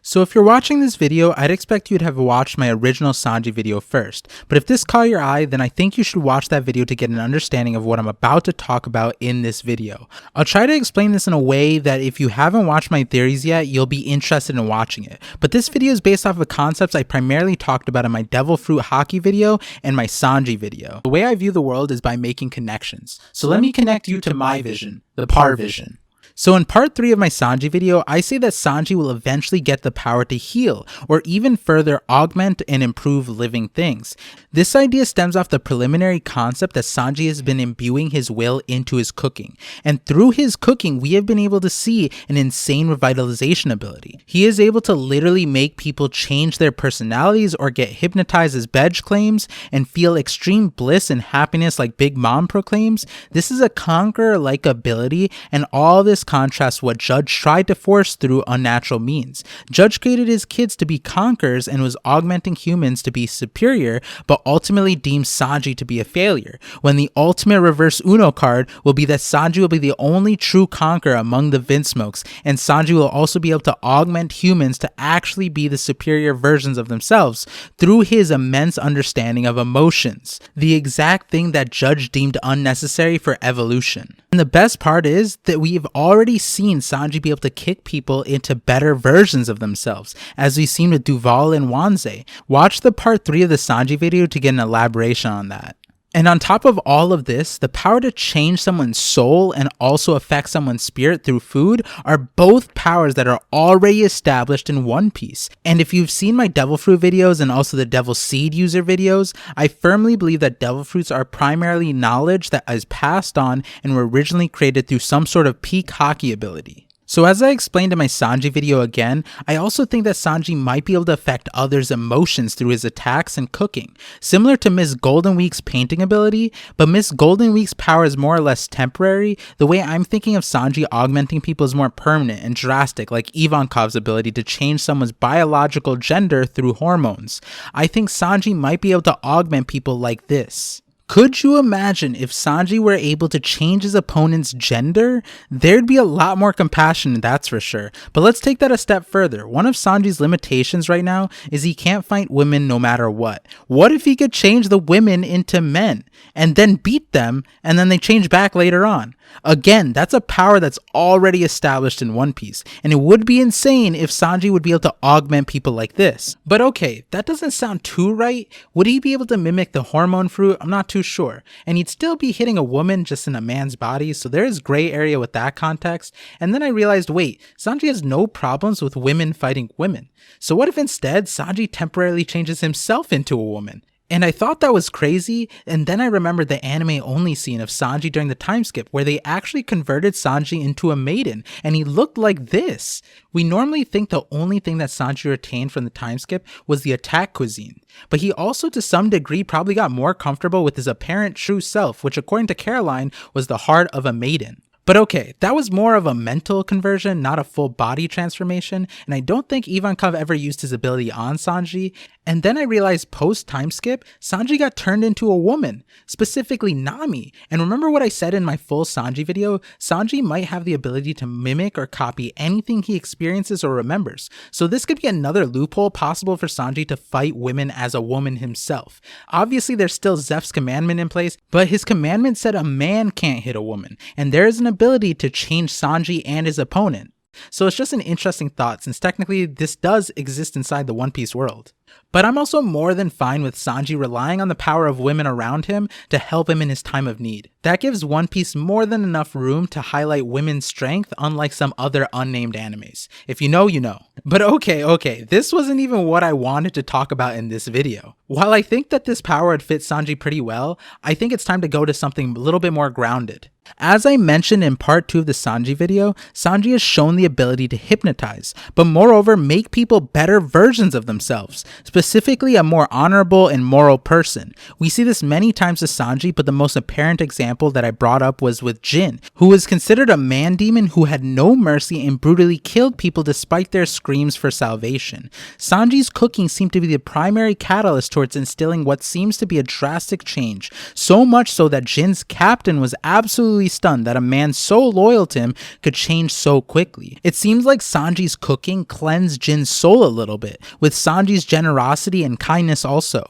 So if you're watching this video, I'd expect you to have watched my original Sanji video first, but if this caught your eye, then I think you should watch that video to get an understanding of what I'm about to talk about in this video. I'll try to explain this in a way that if you haven't watched my theories yet, you'll be interested in watching it. But this video is based off of concepts I primarily talked about in my Devil Fruit Hockey video and my Sanji video. The way I view the world is by making connections. So let me connect you to my vision, the Par vision. So in part 3 of my Sanji video, I say that Sanji will eventually get the power to heal, or even further augment and improve living things. This idea stems off the preliminary concept that Sanji has been imbuing his will into his cooking, and through his cooking we have been able to see an insane revitalization ability. He is able to literally make people change their personalities or get hypnotized, as Bedge claims, and feel extreme bliss and happiness like Big Mom proclaims. This is a conqueror-like ability, and all this contrasts what Judge tried to force through unnatural means. Judge created his kids to be conquerors and was augmenting humans to be superior, but ultimately deemed Sanji to be a failure, when the ultimate reverse Uno card will be that Sanji will be the only true conqueror among the Vinsmokes, and Sanji will also be able to augment humans to actually be the superior versions of themselves through his immense understanding of emotions, the exact thing that Judge deemed unnecessary for evolution. And the best part is that we've already seen Sanji be able to kick people into better versions of themselves, as we've seen with Duval and Wanze. Watch the part 3 of the Sanji video to get an elaboration on that. And on top of all of this, the power to change someone's soul and also affect someone's spirit through food are both powers that are already established in One Piece. And if you've seen my Devil Fruit videos and also the Devil Seed user videos, I firmly believe that Devil Fruits are primarily knowledge that is passed on and were originally created through some sort of peak hockey ability. So as I explained in my Sanji video again, I also think that Sanji might be able to affect others' emotions through his attacks and cooking, similar to Miss Golden Week's painting ability, but Miss Golden Week's power is more or less temporary. The way I'm thinking of Sanji augmenting people is more permanent and drastic, like Ivankov's ability to change someone's biological gender through hormones. I think Sanji might be able to augment people like this. Could you imagine if Sanji were able to change his opponent's gender? There'd be a lot more compassion, that's for sure. But let's take that a step further. One of Sanji's limitations right now is he can't fight women no matter what. What if he could change the women into men and then beat them and then they change back later on? Again, that's a power that's already established in One Piece, and it would be insane if Sanji would be able to augment people like this. But okay, that doesn't sound too right. Would he be able to mimic the hormone fruit? I'm not too sure. And he'd still be hitting a woman just in a man's body, so there is gray area with that context. And then I realized, wait, Sanji has no problems with women fighting women. So what if instead Sanji temporarily changes himself into a woman? And I thought that was crazy, and then I remembered the anime-only scene of Sanji during the time skip, where they actually converted Sanji into a maiden, and he looked like this. We normally think the only thing that Sanji retained from the time skip was the attack cuisine, but he also to some degree probably got more comfortable with his apparent true self, which according to Caroline was the heart of a maiden. But okay, that was more of a mental conversion, not a full body transformation, and I don't think Ivankov ever used his ability on Sanji. And then I realized post-time skip, Sanji got turned into a woman, specifically Nami. And remember what I said in my full Sanji video? Sanji might have the ability to mimic or copy anything he experiences or remembers. So this could be another loophole possible for Sanji to fight women as a woman himself. Obviously there's still Zeph's commandment in place, but his commandment said a man can't hit a woman, and there is an ability to change Sanji and his opponent. So it's just an interesting thought, since technically this does exist inside the One Piece world. But I'm also more than fine with Sanji relying on the power of women around him to help him in his time of need. That gives One Piece more than enough room to highlight women's strength, unlike some other unnamed animes. If you know, you know. But okay, this wasn't even what I wanted to talk about in this video. While I think that this power would fit Sanji pretty well, I think it's time to go to something a little bit more grounded. As I mentioned in part 2 of the Sanji video, Sanji has shown the ability to hypnotize, but moreover make people better versions of themselves, specifically a more honorable and moral person. We see this many times with Sanji, but the most apparent example that I brought up was with Jin, who was considered a man demon who had no mercy and brutally killed people despite their screams for salvation. Sanji's cooking seemed to be the primary catalyst towards instilling what seems to be a drastic change, so much so that Jin's captain was absolutely absolutely stunned that a man so loyal to him could change so quickly. It seems like Sanji's cooking cleansed Jin's soul a little bit, with Sanji's generosity and kindness also.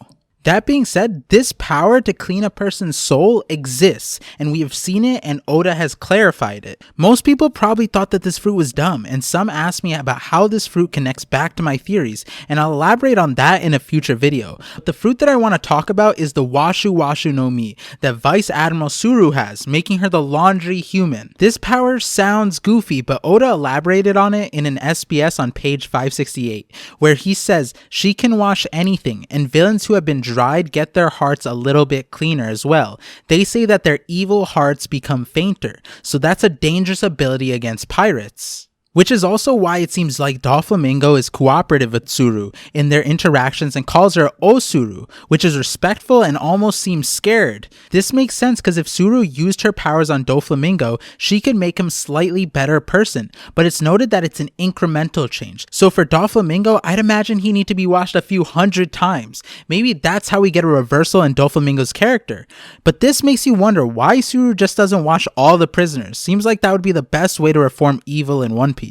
That being said, this power to clean a person's soul exists, and we have seen it, and Oda has clarified it. Most people probably thought that this fruit was dumb, and some asked me about how this fruit connects back to my theories, and I'll elaborate on that in a future video. But the fruit that I want to talk about is the Washu Washu no Mi that Vice Admiral Suru has, making her the laundry human. This power sounds goofy, but Oda elaborated on it in an SBS on page 568, where he says she can wash anything, and villains who have been dried get their hearts a little bit cleaner as well. They say that their evil hearts become fainter, so that's a dangerous ability against pirates. Which is also why it seems like Doflamingo is cooperative with Suru in their interactions and calls her Osuru, which is respectful and almost seems scared. This makes sense because if Suru used her powers on Doflamingo, she could make him slightly better person, but it's noted that it's an incremental change. So for Doflamingo, I'd imagine he need to be washed a few hundred times. Maybe that's how we get a reversal in Doflamingo's character. But this makes you wonder why Suru just doesn't wash all the prisoners. Seems like that would be the best way to reform evil in One Piece.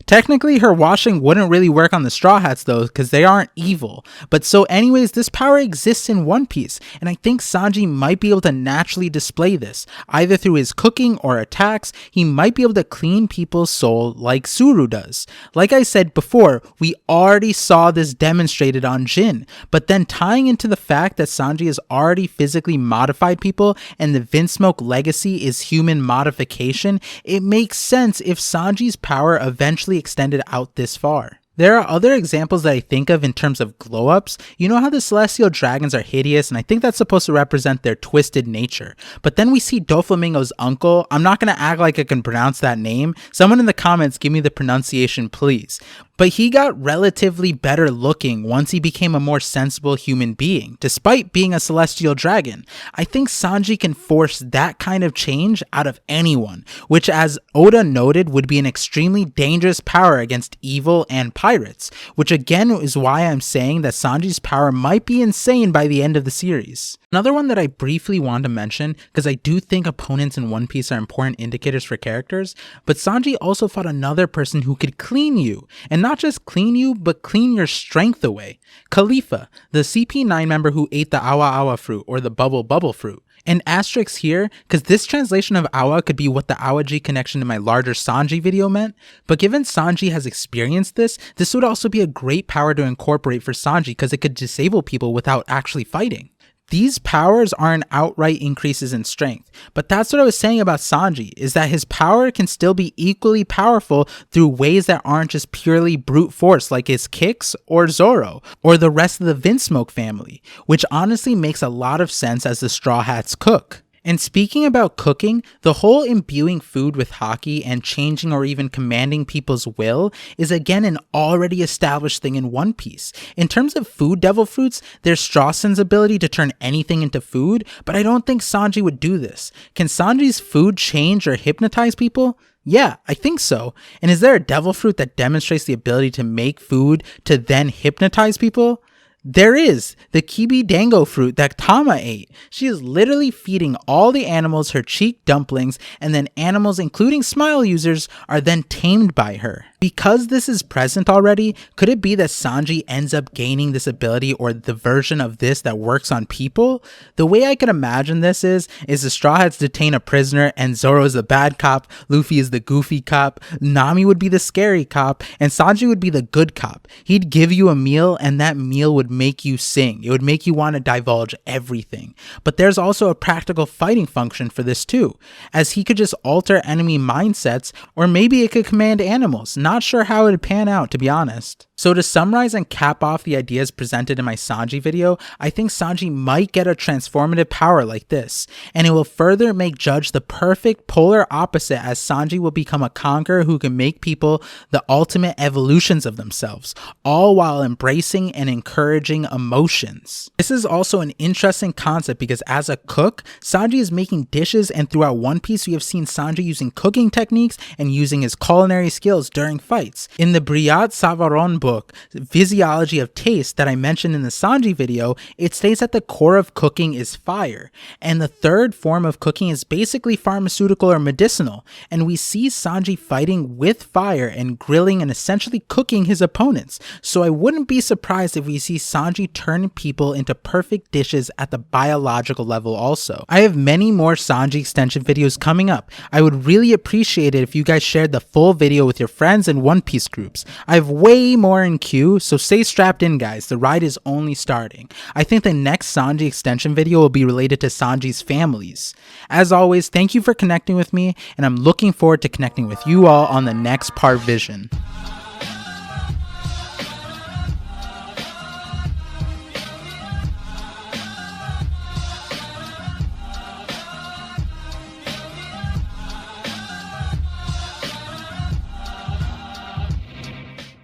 Technically, her washing wouldn't really work on the Straw Hats though, because they aren't evil. But so anyways, this power exists in One Piece, and I think Sanji might be able to naturally display this. Either through his cooking or attacks, he might be able to clean people's soul like Suru does. Like I said before, we already saw this demonstrated on Jin, but then tying into the fact that Sanji has already physically modified people and the Vinsmoke legacy is human modification, it makes sense if Sanji's power eventually extended out this far. There are other examples that I think of in terms of glow-ups. You know how the celestial dragons are hideous, and I think that's supposed to represent their twisted nature. But then we see Doflamingo's uncle. I'm not going to act like I can pronounce that name. Someone in the comments give me the pronunciation, please. But he got relatively better looking once he became a more sensible human being, despite being a celestial dragon. I think Sanji can force that kind of change out of anyone, which as Oda noted would be an extremely dangerous power against evil and pirates, which again is why I'm saying that Sanji's power might be insane by the end of the series. Another one that I briefly want to mention, because I do think opponents in One Piece are important indicators for characters, but Sanji also fought another person who could clean you, and not just clean you, but clean your strength away. Khalifa, the CP9 member who ate the Awa Awa fruit, or the Bubble Bubble fruit. And asterisk here, because this translation of Awa could be what the Awaji connection in my larger Sanji video meant, but given Sanji has experienced this would also be a great power to incorporate for Sanji because it could disable people without actually fighting. These powers aren't outright increases in strength, but that's what I was saying about Sanji, is that his power can still be equally powerful through ways that aren't just purely brute force like his kicks or Zoro, or the rest of the Vinsmoke family, which honestly makes a lot of sense as the Straw Hats cook. And speaking about cooking, the whole imbuing food with haki and changing or even commanding people's will is again an already established thing in One Piece. In terms of food devil fruits, there's Strawson's ability to turn anything into food, but I don't think Sanji would do this. Can Sanji's food change or hypnotize people? Yeah, I think so. And is there a devil fruit that demonstrates the ability to make food to then hypnotize people? There is, the Kibi Dango fruit that Tama ate. She is literally feeding all the animals her cheek dumplings, and then animals including smile users are then tamed by her. Because this is present already, could it be that Sanji ends up gaining this ability or the version of this that works on people? The way I could imagine this is the Straw Hats detain a prisoner and Zoro is the bad cop, Luffy is the goofy cop, Nami would be the scary cop, and Sanji would be the good cop. He'd give you a meal and that meal would make you sing. It would make you want to divulge everything. But there's also a practical fighting function for this too, as he could just alter enemy mindsets, or maybe it could command animals. Not sure how it would pan out, to be honest. So to summarize and cap off the ideas presented in my Sanji video, I think Sanji might get a transformative power like this, and it will further make Judge the perfect polar opposite, as Sanji will become a conqueror who can make people the ultimate evolutions of themselves, all while embracing and encouraging encouraging emotions. This is also an interesting concept because as a cook, Sanji is making dishes, and throughout One Piece we have seen Sanji using cooking techniques and using his culinary skills during fights. In the Briat Savaron book, Physiology of Taste, that I mentioned in the Sanji video, it states that the core of cooking is fire, and the third form of cooking is basically pharmaceutical or medicinal, and we see Sanji fighting with fire and grilling and essentially cooking his opponents, so I wouldn't be surprised if we see Sanji turn people into perfect dishes at the biological level also. I have many more Sanji extension videos coming up. I would really appreciate it if you guys shared the full video with your friends and One Piece groups. I have way more in queue, so stay strapped in guys, the ride is only starting. I think the next Sanji extension video will be related to Sanji's families. As always, thank you for connecting with me, and I'm looking forward to connecting with you all on the next part vision.